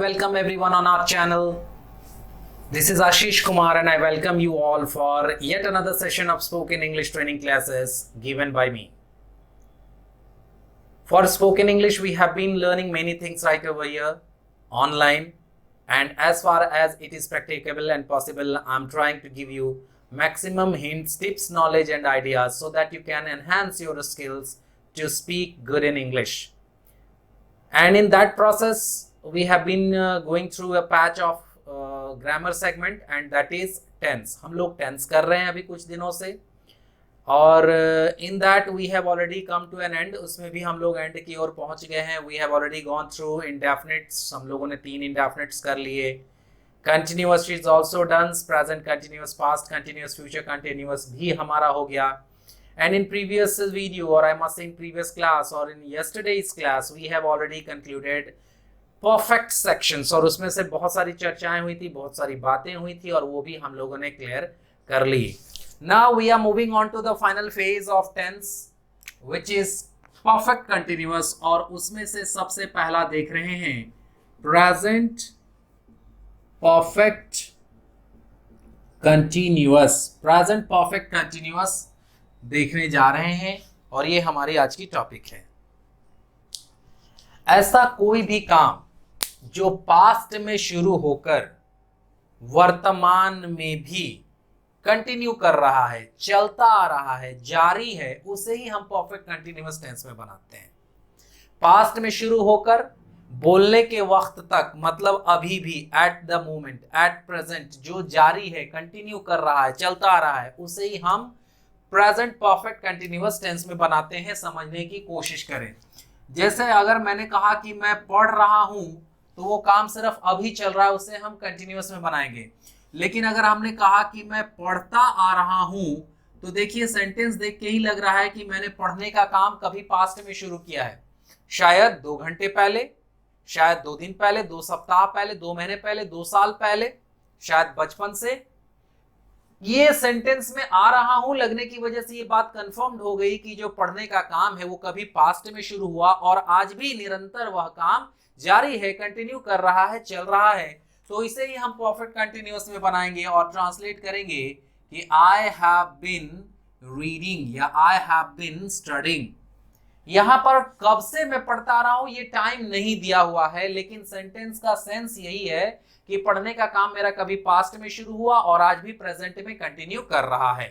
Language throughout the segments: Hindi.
welcome everyone on our channel. This is Ashish Kumar and I welcome you all for yet another session of spoken English training classes given by me. For spoken English, we have been learning many things right over here online, and as far as it is practicable and possible, I'm trying to give you maximum hints, tips, knowledge and ideas so that you can enhance your skills to speak good in English. And in that process, we have been going through a patch of grammar segment and that is tense. हम लोग tense कर रहे हैं अभी कुछ दिनों से और in that we have already come to an end. उसमें भी हम लोग end की ओर पहुंच गए हैं. We have already gone through indefinites. हम लोगों ने 3 indefinites कर लिए. Continuous is also done. Present continuous, past continuous, future continuous भी हमारा हो गया. And in previous video, or I must say in previous class or in yesterday's class, we have already concluded perfect sections और उसमें से बहुत सारी चर्चाएं हुई थी, बहुत सारी बातें हुई थी और वो भी हम लोगों ने क्लियर कर ली. Now we are moving on to the final phase of tense, which is perfect continuous और उसमें से सबसे पहला देख रहे हैं present perfect continuous. present perfect continuous देखने जा रहे हैं और ये हमारी आज की टॉपिक है. ऐसा कोई भी काम जो पास्ट में शुरू होकर वर्तमान में भी कंटिन्यू कर रहा है, चलता आ रहा है, जारी है, उसे ही हम परफेक्ट कंटिन्यूअस टेंस में बनाते हैं. पास्ट में शुरू होकर बोलने के वक्त तक, मतलब अभी भी, at the moment, at present, जो जारी है, कंटिन्यू कर रहा है, चलता आ रहा है, उसे ही हम प्रेजेंट परफेक्ट कंटिन्यूअस टेंस में बनाते हैं. समझने की कोशिश करें. जैसे अगर मैंने कहा कि मैं पढ़ रहा हूं तो वो काम सिर्फ अभी चल रहा है, उसे हम कंटिन्यूअस में बनाएंगे. लेकिन अगर हमने कहा कि मैं पढ़ता आ रहा हूं तो देखिए सेंटेंस देख के ही लग रहा है कि मैंने पढ़ने का काम कभी पास्ट में शुरू किया है. शायद 2 घंटे पहले, शायद 2 दिन पहले, 2 सप्ताह पहले, 2 महीने पहले, 2 साल पहले, शायद बचपन से. ये सेंटेंस में आ रहा हूं लगने की वजह से ये बात कंफर्म्ड हो गई कि जो पढ़ने का काम है वो कभी पास्ट में शुरू हुआ और आज भी निरंतर वह काम जारी है, कंटिन्यू कर रहा है, चल रहा है. तो इसे ही हम परफेक्ट कंटिन्यूअस में बनाएंगे और ट्रांसलेट करेंगे कि आई हैव बीन रीडिंग या आई हैव बीन स्टडिंग. यहां पर कब से मैं पढ़ता आ रहा हूं ये टाइम नहीं दिया हुआ है, लेकिन सेंटेंस का सेंस यही है कि पढ़ने का काम मेरा कभी पास्ट में शुरू हुआ और आज भी प्रेजेंट में कंटिन्यू कर रहा है.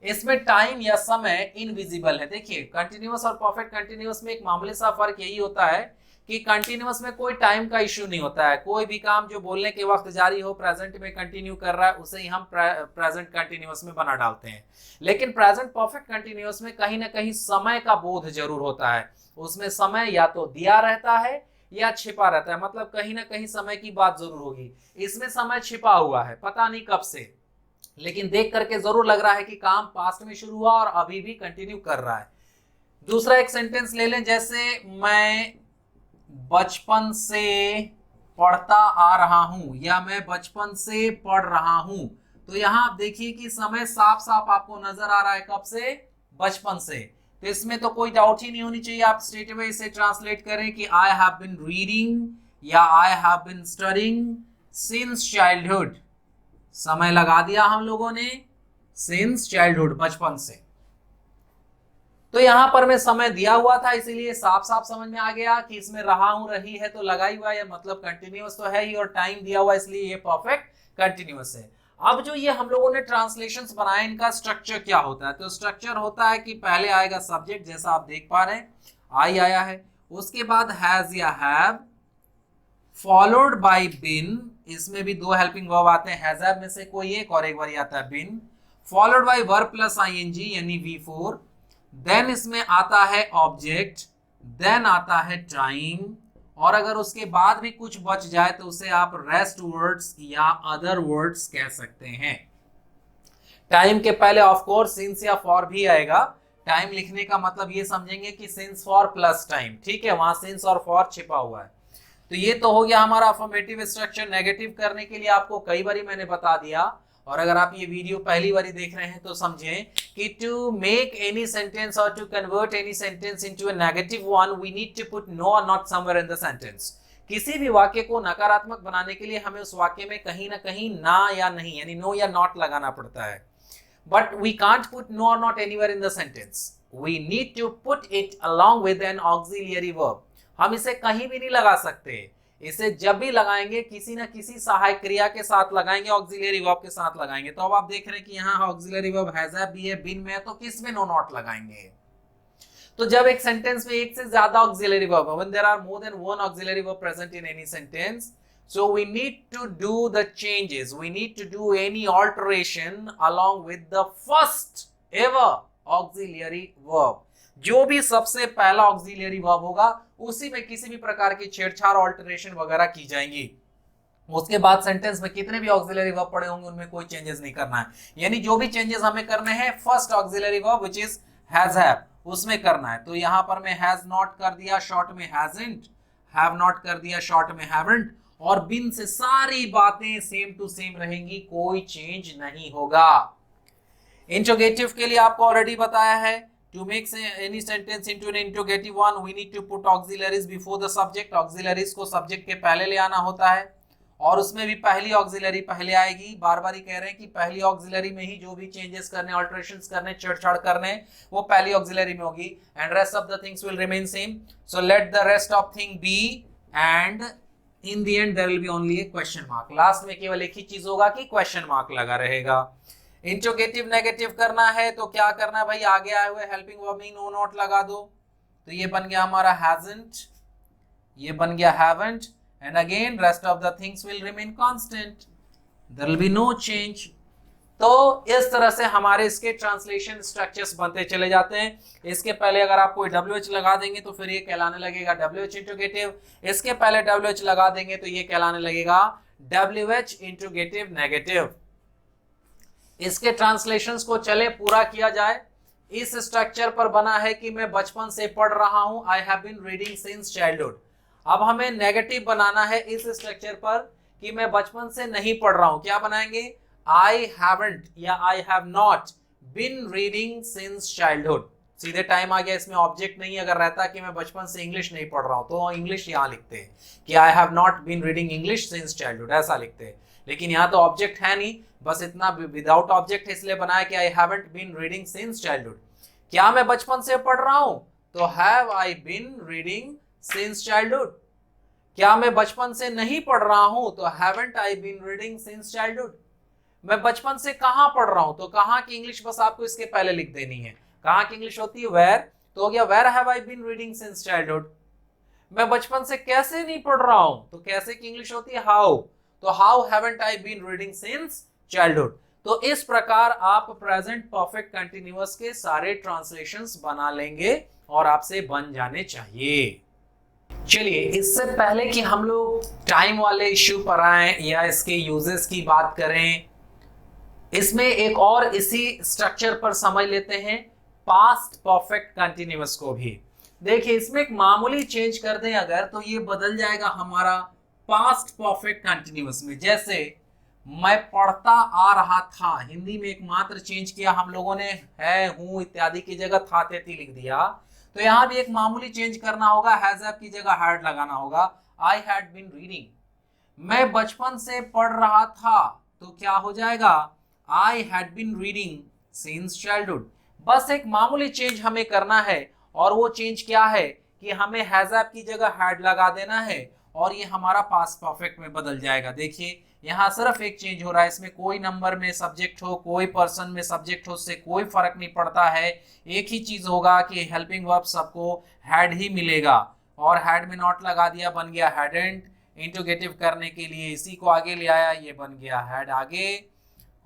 इसमें टाइम या समय इनविजिबल है. देखिए कंटिन्यूअस और परफेक्ट कंटिन्यूअस में एक मामूली सा फर्क यही होता है कि कंटिन्यूअस में कोई टाइम का इश्यू नहीं होता है. कोई भी काम जो बोलने के वक्त जारी हो, प्रेजेंट में कंटिन्यू कर रहा है, उसे ही हम प्रेजेंट कंटिन्यूअस में बना डालते हैं. लेकिन प्रेजेंट परफेक्ट कंटिन्यूअस में कहीं ना कहीं समय का बोध जरूर होता है. उसमें समय या तो दिया रहता है या छिपा रहता है, मतलब कहीं ना कहीं समय की बात जरूर होगी. इसमें समय छिपा हुआ है, पता नहीं कब से, लेकिन देख करके जरूर लग रहा है कि काम पास्ट में शुरू हुआ और अभी भी कंटिन्यू कर रहा है. दूसरा एक सेंटेंस ले लें, जैसे मैं बचपन से पढ़ता आ रहा हूं या मैं बचपन से पढ़ रहा हूं. तो यहां आप देखिए कि समय साफ साफ आपको नजर आ रहा है. कब से? बचपन से. तो इसमें तो कोई डाउट ही नहीं होनी चाहिए. आप स्ट्रेट अवे इसे ट्रांसलेट करें कि आई हैव बीन रीडिंग या I have been studying since childhood. समय लगा दिया हम लोगों ने, सिंस चाइल्डहुड, बचपन से. तो यहां पर मैं समय दिया हुआ था, इसीलिए साफ साफ समझ में आ गया कि इसमें रहा हूं, रही है तो लगा ही हुआ है, मतलब कंटिन्यूअस तो है ही, और टाइम दिया हुआ इसलिए ये परफेक्ट कंटिन्यूअस है. अब जो ये हम लोगों ने ट्रांसलेशंस बनाए, इनका स्ट्रक्चर क्या होता है? तो स्ट्रक्चर होता है कि पहले आएगा सब्जेक्ट, जैसा आप देख पा रहे हैं आई आया है, उसके बाद हैज या हैव, फॉलोड बाय बिन. इसमें भी 2 हेल्पिंग वर्ब आते हैं, हैज हैव में से कोई एक और एक बार आता है been, followed by verb plus I N G यानी V4. देन इसमें आता है ऑब्जेक्ट, देन आता है टाइम, और अगर उसके बाद भी कुछ बच जाए तो उसे आप रेस्ट वर्ड्स या अदर वर्ड्स कह सकते हैं. टाइम के पहले ऑफ कोर्स सिंस या फॉर भी आएगा. टाइम लिखने का मतलब ये समझेंगे कि सिंस फॉर प्लस टाइम, ठीक है, वहां सिंस और फॉर छिपा हुआ है. तो ये तो हो गया हमारा अफर्मेटिव स्ट्रक्चर. नेगेटिव करने के लिए आपको कई बारी मैंने बता दिया, और अगर आप ये वीडियो पहली बारी देख रहे हैं तो समझें कि टू मेक एनी सेंटेंस और to convert any sentence into a negative one we need to put no or not somewhere in the sentence. किसी भी वाक्य को नकारात्मक बनाने के लिए हमें उस वाक्य में कहीं ना कहीं ना या नहीं यानी नो या नॉट लगाना पड़ता है। But we can't put no or not anywhere in the sentence, we need to put it along with an auxiliary verb. हम इसे कहीं भी नहीं लगा सकते, इसे जब भी लगाएंगे किसी ना किसी सहायक क्रिया के साथ लगाएंगे, ऑक्सिलियरी वर्ब के साथ लगाएंगे। तो अब आप देख रहे हैं कि यहाँ auxiliary verb has have be है, बीन में है, तो किस में नो नॉट लगाएंगे? तो जब एक सेंटेंस में एक से ज्यादा auxiliary verb, when there are more than one auxiliary verb present in any sentence, so we need to do the changes, we need to do any alteration along with the first ever auxiliary verb। जो भी सबसे पहला ऑक्सिलरी वर्ब होगा उसी में किसी भी प्रकार की छेड़छाड़ ऑल्टरेशन वगैरह की जाएंगी। उसके बाद सेंटेंस में कितने भी ऑक्सिलरी वर्ब पड़े होंगे उनमें कोई चेंजेस नहीं करना है, यानी जो भी चेंजेस हमें करने हैं first auxiliary verb which is has have उसमें करना है। तो यहां पर मैं हैज नॉट कर दिया, शॉर्ट में हैजंट, हैव नॉट कर दिया, शॉर्ट में हैवंट, और बिन से सारी बातें सेम टू सेम रहेंगी, कोई चेंज नहीं होगा। इंट्रोगेटिव के लिए आपको ऑलरेडी बताया है, to make any sentence into an interrogative one we need to put auxiliaries before the subject. Auxiliaries को सब्जेक्ट के पहले ले आना होता है, और उसमें भी पहली ऑक्सिलरी पहले आएगी। बार बार ही कह रहे हैं कि पहली ऑक्सिलरी में ही जो भी चेंजेस करने, अल्टरेशंस करने, छेड़छाड़ करने, वो पहली ऑक्सिलरी में होगी, and rest of the things will remain same. So let the rest of thing be, and in the end there will be only a question mark. Last में केवल एक ही चीज होगा कि क्वेश्चन मार्क लगा रहेगा। इंट्रोगेटिव नेगेटिव करना है तो क्या करना है भाई, आगे आए हुए हेल्पिंग वर्ब में नो नॉट लगा दो। तो ये बन गया हमारा हैजंट, ये बन गया haven't, and again rest of the things will remain constant, there will be no change। तो इस तरह से हमारे इसके ट्रांसलेशन स्ट्रक्चर्स बनते चले जाते हैं। इसके पहले अगर आप कोई WH लगा देंगे तो फिर ये कहलाने लगेगा WH इंट्रोगेटिव, इसके पहले WH लगा देंगे तो ये कहलाने लगेगा WH इंट्रोगेटिव नेगेटिव। इसके ट्रांसलेशंस को चले पूरा किया जाए। इस स्ट्रक्चर पर बना है कि मैं बचपन से पढ़ रहा हूं, I have been reading since childhood. अब हमें नेगेटिव बनाना है इस स्ट्रक्चर पर कि मैं बचपन से नहीं पढ़ रहा हूं। क्या बनाएंगे, आई हैवंट या I have not been reading since childhood. सीधे टाइम आ गया, इसमें ऑब्जेक्ट नहीं। अगर रहता कि मैं बचपन से इंग्लिश नहीं पढ़ रहा हूं तो इंग्लिश यहां लिखते हैं कि I have not been reading English since childhood, ऐसा लिखते हैं। लेकिन यहाँ तो ऑब्जेक्ट है नहीं, बस इतना विदाउट ऑब्जेक्ट इसलिए बनाया कि I haven't been reading since childhood. क्या मैं बचपन से पढ़ रहा हूं, तो have I been reading since childhood. क्या मैं बचपन से नहीं पढ़ रहा हूं, तो haven't I been reading since childhood. मैं बचपन से कहां पढ़ रहा हूं, तो कहां की इंग्लिश बस आपको इसके पहले लिख देनी है। कहां की इंग्लिश होती है, वेयर, तो हो गया where have I been reading since childhood. मैं बचपन से कैसे नहीं पढ़ रहा हूं, तो कैसे की इंग्लिश होती है हाउ, तो how haven't I been reading since childhood. तो इस प्रकार आप प्रेजेंट परफेक्ट कंटिन्यूअस के सारे ट्रांसलेशंस बना लेंगे और आपसे बन जाने चाहिए। चलिए, इससे पहले कि हम लोग टाइम वाले इश्यू पर आए या इसके यूजेस की बात करें, इसमें एक और इसी स्ट्रक्चर पर समझ लेते हैं पास्ट परफेक्ट कंटिन्यूअस को भी। देखिए, इसमें एक मामूली चेंज कर दें अगर, तो ये बदल जाएगा हमारा पास्ट परफेक्ट कंटिन्यूअस में। जैसे मैं पढ़ता आ रहा था, हिंदी में एक मात्र चेंज किया हम लोगों ने, है, हूं इत्यादि की जगह था तेती लिख दिया। तो यहां भी एक मामूली चेंज करना होगा, हैज हैव की जगह हैड लगाना होगा। आई हैड बीन रीडिंग, मैं बचपन से पढ़ रहा था, तो क्या हो जाएगा, I had been reading since childhood. बस एक मामूली चेंज हमें करना है, और वो चेंज क्या है कि हमें हैज हैव की जगह हैड लगा देना है, और ये हमारा पास्ट परफेक्ट में बदल जाएगा। देखिए, यहाँ सिर्फ एक चेंज हो रहा है, इसमें कोई नंबर में सब्जेक्ट हो, कोई पर्सन में सब्जेक्ट हो, उससे कोई फर्क नहीं पड़ता है। एक ही चीज होगा कि हेल्पिंग वर्ब सबको हैड ही मिलेगा, और हैड में नॉट लगा दिया, बन गया हैडंट। इंट्रोगेटिव करने के लिए इसी को आगे ले आया, ये बन गया हैड आगे,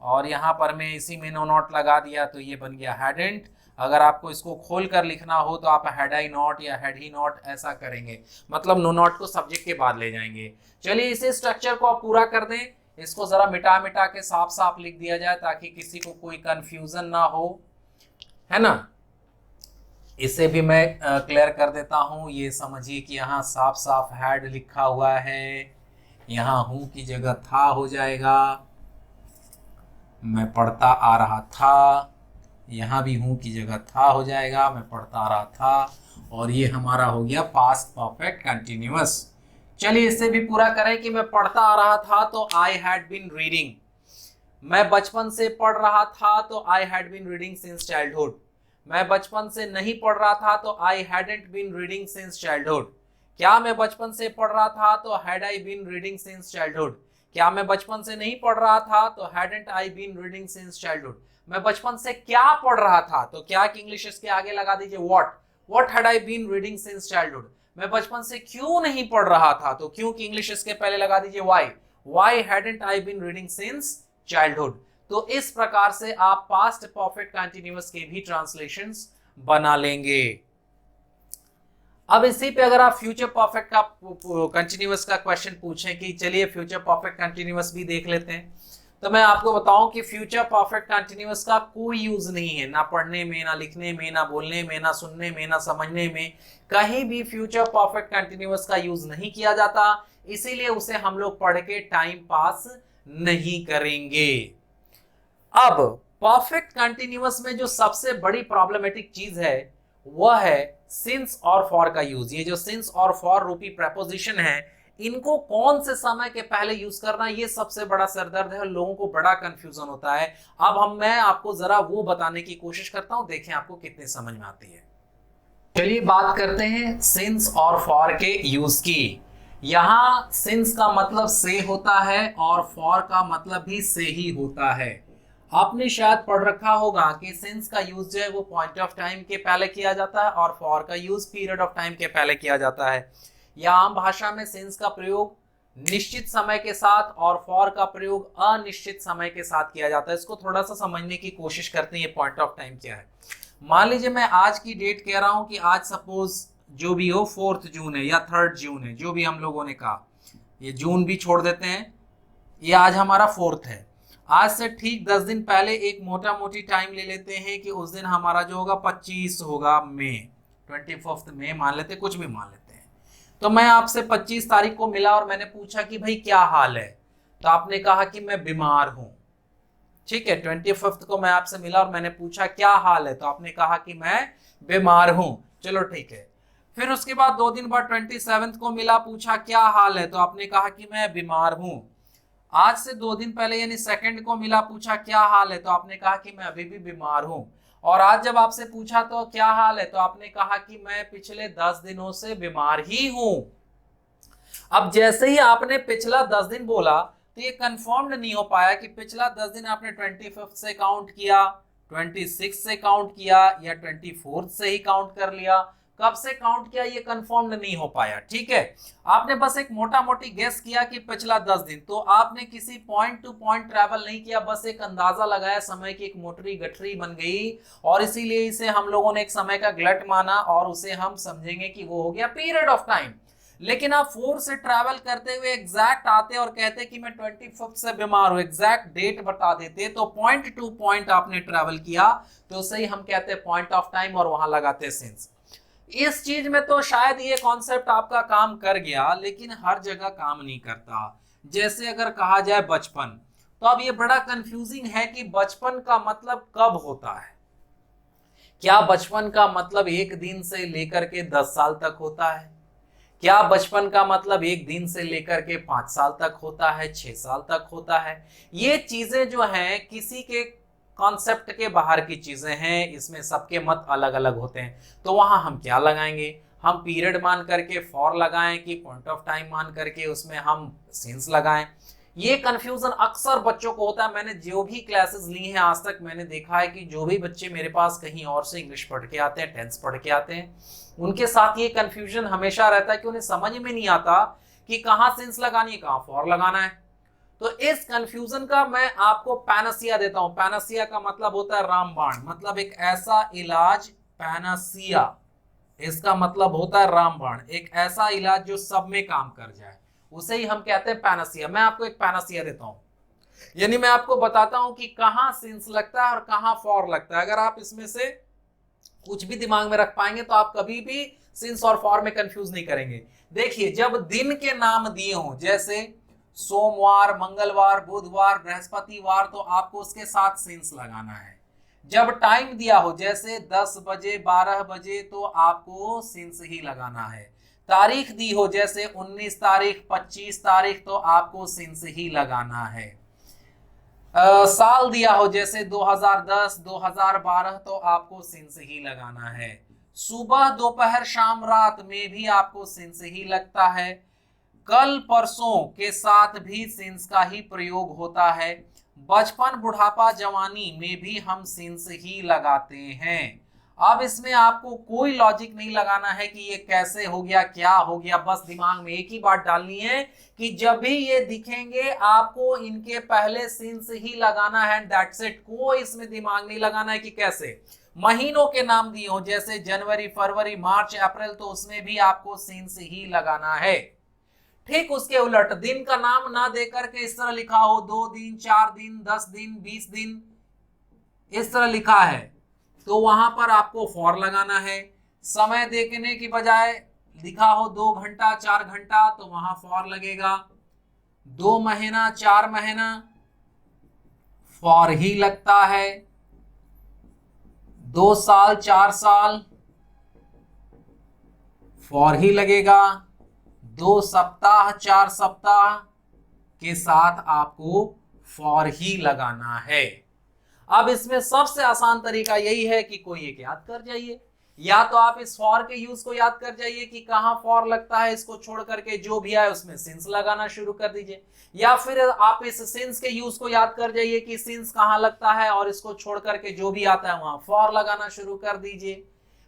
और यहाँ पर मैं इसी में नो नॉट लगा दिया तो ये बन गया हैडंट। अगर आपको इसको खोल कर लिखना हो तो आप हैड आई नॉट या हैड ही नॉट ऐसा करेंगे, मतलब नो नॉट को सब्जेक्ट के बाद ले जाएंगे। चलिए, इसे स्ट्रक्चर को आप पूरा कर दें, इसको जरा मिटा मिटा के साफ साफ लिख दिया जाए ताकि किसी को कोई कंफ्यूजन ना हो, है ना। इसे भी मैं क्लियर कर देता हूं। ये समझिए कि यहाँ साफ साफ हैड लिखा हुआ है, यहाँ हूं की जगह था हो जाएगा। मैं पढ़ता आ रहा था, यहाँ भी हूं की जगह था हो जाएगा, मैं पढ़ता आ रहा था। और ये हमारा हो गया पास्ट परफेक्ट कंटिन्यूअस, चलिए इससे भी पूरा करें कि मैं पढ़ता आ रहा था तो आई हैड बीन रीडिंग, मैं बचपन से पढ़ रहा था तो I had been reading since childhood, मैं बचपन से नहीं पढ़ रहा था तो I hadn't been reading since childhood, क्या मैं बचपन से पढ़ रहा था तो had I been reading since childhood, क्या मैं बचपन से नहीं पढ़ रहा था तो hadn't I been reading since childhood, मैं बचपन से क्या पढ़ रहा था तो क्या की इंग्लिश इसके आगे लगा दीजिए what had I been reading since childhood, मैं बचपन से क्यों नहीं पढ़ रहा था तो क्यों की इंग्लिश इसके पहले लगा दीजिए why hadn't I been reading since childhood. तो इस प्रकार से आप पास्ट परफेक्ट कंटीन्यूअस के भी ट्रांसलेशंस बना लेंगे। अब इसी पे अगर आप फ्यूचर परफेक्ट का कंटीन्यूअस का क्वेश्चन पूछें कि चलिए फ्यूचर परफेक्ट कंटीन्यूअस भी देख लेते हैं, तो मैं आपको बताऊं कि फ्यूचर परफेक्ट कंटीन्यूअस का कोई यूज नहीं है, ना पढ़ने में, ना लिखने में, ना बोलने में, ना सुनने में, ना समझने में, कहीं भी फ्यूचर परफेक्ट कंटीन्यूअस का यूज नहीं किया जाता, इसीलिए उसे हम लोग पढ़ के टाइम पास नहीं करेंगे। अब परफेक्ट कंटीन्यूअस में जो सबसे बड़ी प्रॉब्लमेटिक चीज है वह है सिंस और फॉर का यूज। ये जो सिंस और फॉर रूपी प्रेपोजिशन है, इनको कौन से समय के पहले यूज करना, ये सबसे बड़ा सरदर्द है, लोगों को बड़ा कंफ्यूजन होता है। अब मैं आपको जरा वो बताने की कोशिश करता हूं, देखें आपको कितनी समझ में आती है। चलिए बात करते हैं सिंस और फॉर के यूज की। यहां सिंस का मतलब से होता है और फॉर का मतलब भी से ही होता है। आपने शायद पढ़ रखा होगा कि सिंस का यूज जो है वो पॉइंट ऑफ टाइम के पहले किया जाता है और फॉर का यूज पीरियड ऑफ टाइम के पहले किया जाता है। या आम भाषा में सिंस का प्रयोग निश्चित समय के साथ और फॉर का प्रयोग अनिश्चित समय के साथ किया जाता है। इसको थोड़ा सा समझने की कोशिश करते हैं, ये पॉइंट ऑफ टाइम क्या है। मान लीजिए मैं आज की डेट कह रहा हूं कि आज सपोज जो भी हो 4 जून है या 3 जून है, जो भी हम लोगों ने कहा, ये जून भी छोड़ देते हैं, ये आज हमारा 4 है। आज से ठीक 10 दिन पहले एक मोटा मोटी टाइम ले लेते हैं कि उस दिन हमारा जो होगा 25 होगा मई, 25 मई मान लेते, कुछ भी मान लेते हैं। तो मैं आपसे 25 तारीख को मिला और मैंने पूछा कि भाई क्या हाल है, तो आपने कहा कि मैं बीमार हूं। ठीक है, 25 को मैं आपसे मिला और मैंने पूछा क्या हाल है, तो आपने कहा कि मैं बीमार हूं। चलो ठीक है। फिर उसके बाद 2 दिन बाद 27 को मिला, पूछा क्या हाल है, तो आपने कहा कि मैं बीमार हूं। आज से 2 दिन पहले यानी 2 को मिला, पूछा क्या हाल है, तो आपने कहा कि मैं अभी भी बीमार हूं। और आज जब आपसे पूछा तो क्या हाल है, तो आपने कहा कि मैं पिछले 10 दिनों से बीमार ही हूं। अब जैसे ही आपने पिछला 10 दिन बोला तो ये कंफर्म नहीं हो पाया कि पिछला 10 दिन आपने 25 से काउंट किया, 26 से काउंट किया या 24 से ही काउंट कर लिया, कब से काउंट किया ये कंफर्म नहीं हो पाया। ठीक है, आपने बस एक मोटा मोटी गेस किया कि पिछला 10 दिन, तो आपने किसी पॉइंट टू पॉइंट ट्रैवल नहीं किया, बस एक अंदाजा लगाया, समय की एक मोटरी गठरी बन गई और इसीलिए इसे हम लोगों ने एक समय का ग्लट माना और उसे हम समझेंगे कि वो हो गया पीरियड ऑफ टाइम। लेकिन आप 4 से ट्रैवल करते हुए एग्जैक्ट आते और कहते कि मैं 25 से बीमार हूं, एग्जैक्ट डेट बता देते, तो पॉइंट टू पॉइंट आपने ट्रैवल किया, तो उसे ही हम कहते हैं पॉइंट ऑफ टाइम और वहां लगाते सिंस। इस चीज में तो शायद ये कॉन्सेप्ट आपका काम कर गया, लेकिन हर जगह काम नहीं करता। जैसे अगर कहा जाए बचपन, तो अब ये बड़ा कंफ्यूजिंग है कि बचपन का मतलब कब होता है। क्या बचपन का मतलब 1 दिन से लेकर के 10 साल तक होता है? क्या बचपन का मतलब 1 दिन से लेकर के 5 साल तक होता है, 6 साल तक होता है? ये चीजें जो हैं किसी के कॉन्सेप्ट के बाहर की चीजें हैं, इसमें सबके मत अलग अलग होते हैं। तो वहां हम क्या लगाएंगे, हम पीरियड मान करके फॉर लगाएं कि पॉइंट ऑफ टाइम मान करके उसमें हम सिंस लगाएं? ये कंफ्यूजन अक्सर बच्चों को होता है। मैंने जो भी क्लासेस ली हैं आज तक, मैंने देखा है कि जो भी बच्चे मेरे पास कहीं और से इंग्लिश पढ़ के आते हैं, टेंस पढ़ के आते हैं, उनके साथ ये कंफ्यूजन हमेशा रहता है कि उन्हें समझ में नहीं आता कि कहाँ सिंस लगानी है, कहाँ फॉर लगाना है। तो इस कंफ्यूजन का मैं आपको पैनासिया देता हूं। पैनासिया का मतलब होता है रामबाण, मतलब एक ऐसा इलाज, पैनासिया इसका मतलब होता है रामबाण, एक ऐसा इलाज जो सब में काम कर जाए, उसे ही हम कहते हैं पैनासिया। मैं आपको एक पैनासिया देता हूं, यानी मैं आपको बताता हूं कि कहां सिंस लगता है और कहां फॉर लगता है। अगर आप इसमें से कुछ भी दिमाग में रख पाएंगे तो आप कभी भी सिंस और फॉर में कंफ्यूज नहीं करेंगे। देखिए, जब दिन के नाम दिए हों, जैसे सोमवार, मंगलवार, बुधवार, बृहस्पतिवार, तो आपको उसके साथ सिंस लगाना है। जब टाइम दिया हो, जैसे 10 बजे, 12 बजे, तो आपको सिंस ही लगाना है। तारीख दी हो जैसे 19 तारीख 25 तारीख तो आपको सिंस ही लगाना है। साल दिया हो जैसे 2010 2012 तो आपको सिंस ही लगाना है। सुबह दोपहर शाम रात में भी आपको सिंस ही लगता है। कल परसों के साथ भी सिंस का ही प्रयोग होता है। बचपन बुढ़ापा जवानी में भी हम सिंस ही लगाते हैं। अब इसमें आपको कोई लॉजिक नहीं लगाना है कि ये कैसे हो गया क्या हो गया, बस दिमाग में एक ही बात डालनी है कि जब भी ये दिखेंगे आपको इनके पहले सिंस ही लगाना है, दैट्स इट। कोई इसमें दिमाग नहीं लगाना है कि कैसे। महीनों के नाम दिए हो जैसे जनवरी फरवरी मार्च अप्रैल तो उसमें भी आपको सिंस ही लगाना है। ठीक उसके उलट दिन का नाम ना देकर के इस तरह लिखा हो 2 दिन 4 दिन 10 दिन 20 दिन इस तरह लिखा है तो वहां पर आपको फॉर लगाना है। समय देखने की बजाय लिखा हो 2 घंटा 4 घंटा तो वहां फॉर लगेगा। 2 महीना 4 महीना फॉर ही लगता है। 2 साल 4 साल फॉर ही लगेगा। 2 सप्ताह 4 सप्ताह के साथ आपको फॉर ही लगाना है। अब इसमें सबसे आसान तरीका यही है कि कोई एक याद कर जाइए, या तो आप इस फॉर के यूज को याद कर जाइए कि कहां फॉर लगता है, इसको छोड़ करके जो भी आए उसमें सिंस लगाना शुरू कर दीजिए, या फिर आप इस सिंस के यूज को याद कर जाइए कि सिंस कहां लगता है और इसको छोड़ करके जो भी आता है वहां फॉर लगाना शुरू कर दीजिए।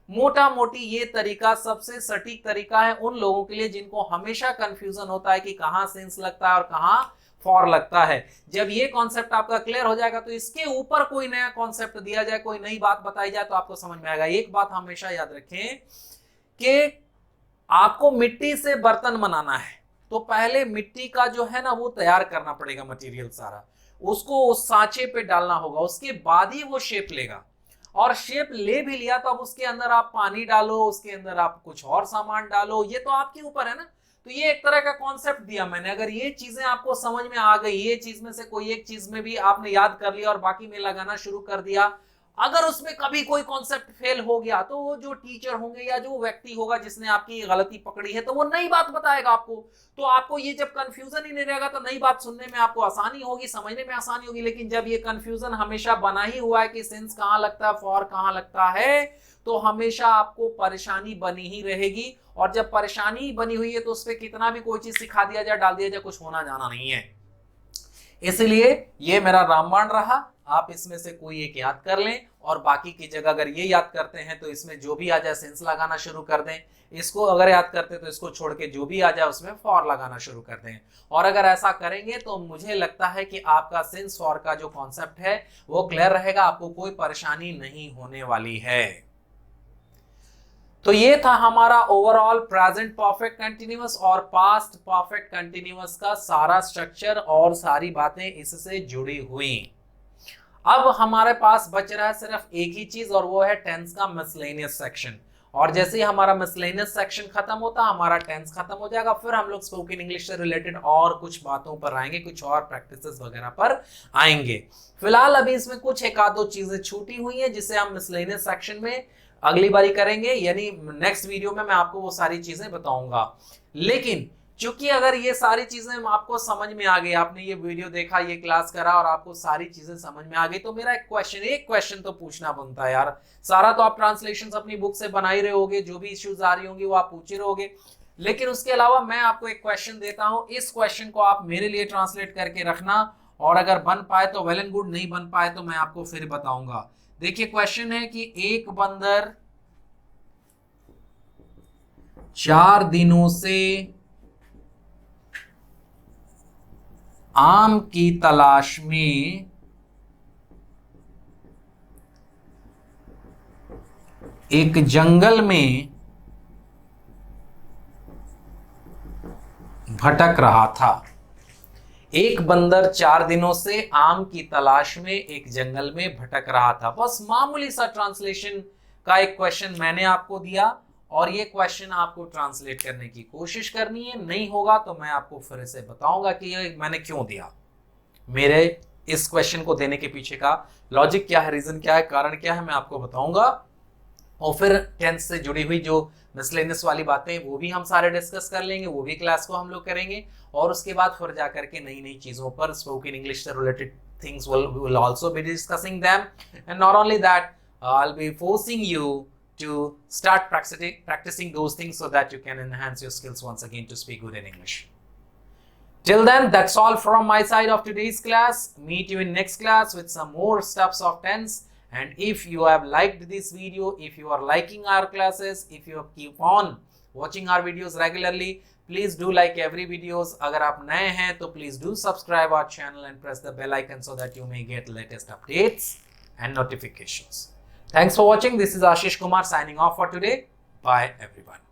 मोटा मोटी ये तरीका सबसे सटीक तरीका है उन लोगों के लिए जिनको हमेशा कंफ्यूजन होता है कि कहां सिंस लगता है और कहां फॉर लगता है। जब ये कॉन्सेप्ट आपका क्लियर हो जाएगा तो इसके ऊपर कोई नया कॉन्सेप्ट दिया जाए, कोई नई बात बताई जाए तो आपको समझ में आएगा। एक बात हमेशा याद रखें कि आपको मिट्टी से बर्तन बनाना है तो पहले मिट्टी का जो है ना वो तैयार करना पड़ेगा, मटेरियल सारा उसको उस सांचे पे डालना होगा, उसके बाद ही वो शेप लेगा। और शेप ले भी लिया तो अब उसके अंदर आप पानी डालो, उसके अंदर आप कुछ और सामान डालो, ये तो आपके ऊपर है ना। तो ये एक तरह का कॉन्सेप्ट दिया मैंने। अगर ये चीजें आपको समझ में आ गई, ये चीज में से कोई एक चीज में भी आपने याद कर लिया और बाकी में लगाना शुरू कर दिया, अगर उसमें कभी कोई कॉन्सेप्ट फेल हो गया तो वो जो टीचर होंगे या जो व्यक्ति होगा जिसने आपकी गलती पकड़ी है तो वो नई बात बताएगा आपको। तो आपको ये जब कंफ्यूजन ही नहीं रहेगा तो नई बात सुनने में आपको आसानी होगी, समझने में आसानी होगी। लेकिन जब ये कंफ्यूजन हमेशा बना ही हुआ है कि सिंस कहां लगता है फॉर कहां लगता है तो हमेशा आपको परेशानी बनी ही रहेगी। और जब परेशानी बनी हुई है तो उस पर कितना भी कोई चीज सिखा दिया जाए डाल दिया जाए कुछ होना जाना नहीं है। इसलिए ये मेरा रामबाण रहा, आप इसमें से कोई एक याद कर लें और बाकी की जगह अगर ये याद करते हैं तो इसमें जो भी आ जाए सिंस लगाना शुरू कर दें। इसको अगर याद करते तो इसको छोड़ के जो भी आ जाए उसमें फॉर लगाना शुरू कर दें। और अगर ऐसा करेंगे तो मुझे लगता है कि आपका सिंस फॉर का जो कॉन्सेप्ट है वो क्लियर रहेगा, आपको कोई परेशानी नहीं होने वाली है। तो ये था हमारा ओवरऑल प्रेजेंट परफेक्ट कंटिन्यूअस और पास्ट परफेक्ट कंटिन्यूअस का सारा स्ट्रक्चर और सारी बातें इससे जुड़ी हुई। अब हमारे पास बच रहा है सिर्फ एक ही चीज और वो है टेंस का मिसलेनियस सेक्शन। और जैसे ही हमारा मिसलेनियस सेक्शन खत्म होता है हमारा टेंस खत्म हो जाएगा, फिर हम लोग स्पोकन इंग्लिश से रिलेटेड और कुछ बातों पर आएंगे, कुछ और प्रैक्टिसेस वगैरह पर आएंगे। फिलहाल अभी इसमें कुछ एक आध दो चीजें छूटी हुई हैं जिसे हम मिसलेनियस सेक्शन में अगली बारी करेंगे, यानी नेक्स्ट वीडियो में मैं आपको वो सारी चीजें बताऊंगा। लेकिन क्योंकि अगर ये सारी चीजें आपको समझ में आ गई, आपने ये वीडियो देखा, ये क्लास करा और आपको सारी चीजें समझ में आ गई, तो मेरा एक क्वेश्चन तो पूछना बनता है यार। सारा तो आप ट्रांसलेशन अपनी बुक से बना ही रहे होगे, जो भी इश्यूज आ रही होंगी वो आप पूछ ही रहोगे, लेकिन उसके अलावा मैं आपको एक क्वेश्चन देता हूं, इस क्वेश्चन को आप मेरे लिए ट्रांसलेट करके रखना और अगर बन पाए तो वेल एंड गुड, नहीं बन पाए तो मैं आपको फिर बताऊंगा। देखिए क्वेश्चन है कि एक बंदर 4 दिनों से आम की तलाश में एक जंगल में भटक रहा था। एक बंदर 4 दिनों से आम की तलाश में एक जंगल में भटक रहा था। बस मामूली सा ट्रांसलेशन का एक क्वेश्चन मैंने आपको दिया और ये क्वेश्चन आपको ट्रांसलेट करने की कोशिश करनी है। नहीं होगा तो मैं आपको फिर से बताऊंगा कि ये मैंने क्यों दिया, मेरे इस क्वेश्चन को देने के पीछे का लॉजिक क्या है, रीजन क्या है, कारण क्या है, मैं आपको बताऊंगा। और फिर टेंस से जुड़ी हुई जो मिसलेनियस वाली बातें वो भी हम सारे डिस्कस कर लेंगे, वो भी क्लास को हम लोग करेंगे। और उसके बाद फिर जा करके नई नई चीज़ों पर स्पोकन इंग्लिश से related things will also be discussing them. And not only that, I'll be forcing you to start practicing those things so that you can enhance your skills once again to speak good in English. Till then, that's all from my side of today's class. Meet you in next class with some more steps of tense. And if you have liked this video, if you are liking our classes, if you keep on watching our videos regularly, please do like every videos. अगर आप नए हैं तो please do subscribe our channel and press the bell icon so that you may get latest updates and notifications. Thanks for watching. This is Ashish Kumar signing off for today. Bye everyone.